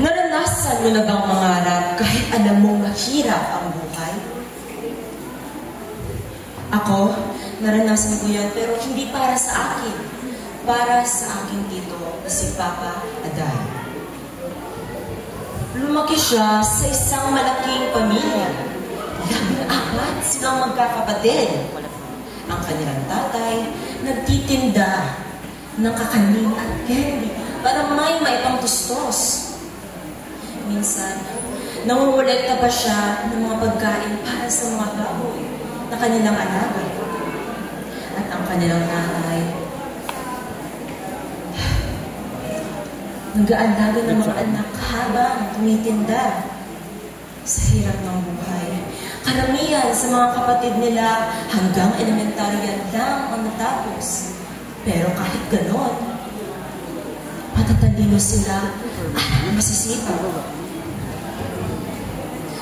Naranasan mo na bang mangarap kahit alam mong mahirap ang buhay? Ako, naranasan ko yan pero hindi para sa akin. Para sa aking tito na si Papa Aday. Lumaki siya sa isang malaking pamilya. 14 silang magkakapatid. Ang kanilang tatay nagtitinda ng kakanin at candy para may pangtustos. Minsan, nangungulekta pa siya ng mga pagkain para sa mga baboy na kanilang alaga. At ang kanilang nanay, nag-aalaga ng mga anak habang tumitinda sa hirap ng buhay. Karamihan sa mga kapatid nila hanggang elementaryan lang ang natapos. Pero kahit ganon, matatalino sila at masisipag.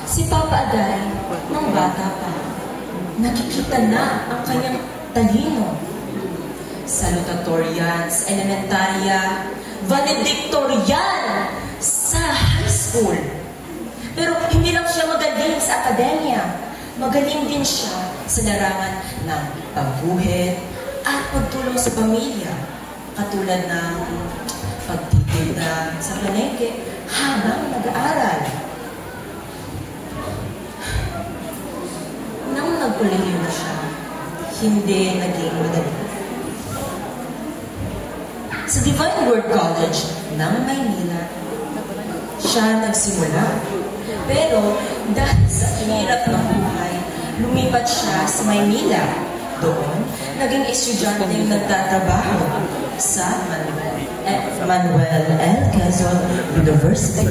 Si Papa Aday, nang bata pa, nakikita na ang kanyang talino. Salutatorian sa elementarya, valedictorian sa high school. Pero hindi lang siya magaling sa akademya. Magaling din siya sa larangan ng pagguhit at pagtulong sa pamilya. Katulad ng pagtitinda sa palengke habang nag-aaral. Nang nag-kolehiyo na siya, hindi naging madali. Sa Divine Word College ng Maynila, siya nagsimula. Pero dahil sa hirap ng buhay, lumipat siya sa Maynila. Doon, naging estudyante nagtatrabaho sa Manuel L. Quezon University.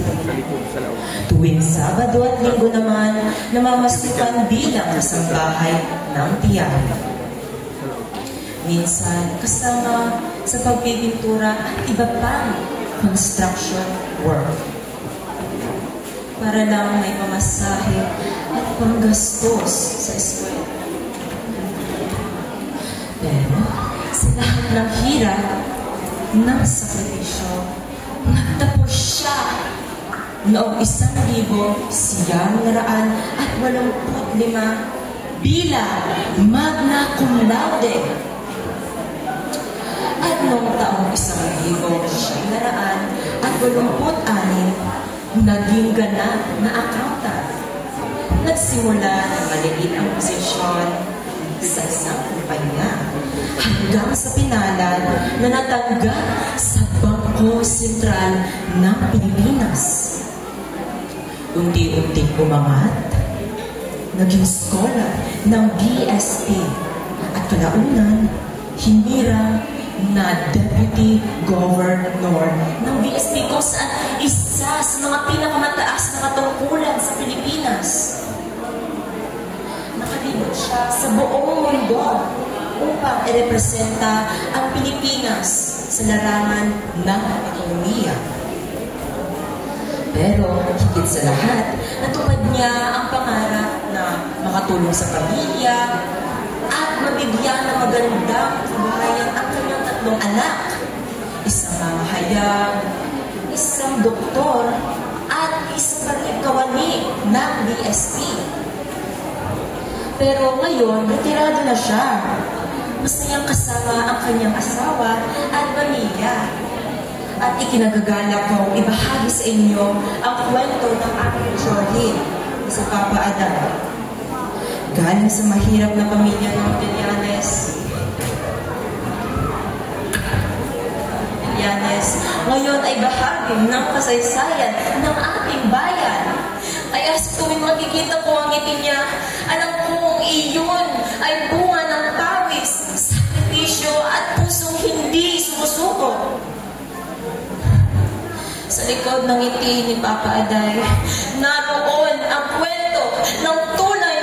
Tuwing Sabado at Linggo naman, namamastikan bilang kasambahay ng tiyahin. Minsan, kasama sa pagpipintura at iba pang construction work. Para lang may pamasahe at panggastos sa eskwela. Pero sa lahat ng hirap, ng sakripisyo, nagtapos siya noong 1985 bilang magna cum laude. At noong taong 1986, naging ganap na accountant. Nagsimula ng maliit ang posisyon sa isang kumpanya hanggang sa pinalad na natanggap sa Bangko Sentral ng Pilipinas. Unti-unting umangat, naging scholar ng BSP at kalaunan, hinirang na Deputy Governor ng BSP kung saan isa sa mga pinakamataas na katungkulan sa Pilipinas. Nakalibot siya sa buong mundo upang irepresenta ang Pilipinas sa larangan ng ekonomiya. Pero higit sa lahat, natupad niya ang pangarap na makatulong sa pamilya at mabigyan ng magandang kabuhayan ang kanyang 3 anak. Isang mamahayag, isang doktor, at isang kawani ng BSP. Pero ngayon, retirado na siya. Masayang kasama ang kanyang asawa at pamilya. At ikinagagalak kong ibahagi sa inyo ang kwento ng aking tiyuhin sa Papa Aday. Galing sa mahirap na pamilya ng Trillanes, ngayon ay bahagi ng kasaysayan ng ating bayan. Kaya sa tuwing makikita ko ang ngiti niya, alam kong iyon ay bunga ng pawis, sakripisyo at pusong hindi sumusuko. Sa likod ng ngiti ni Papa Aday, naroon ang kwento ng tunay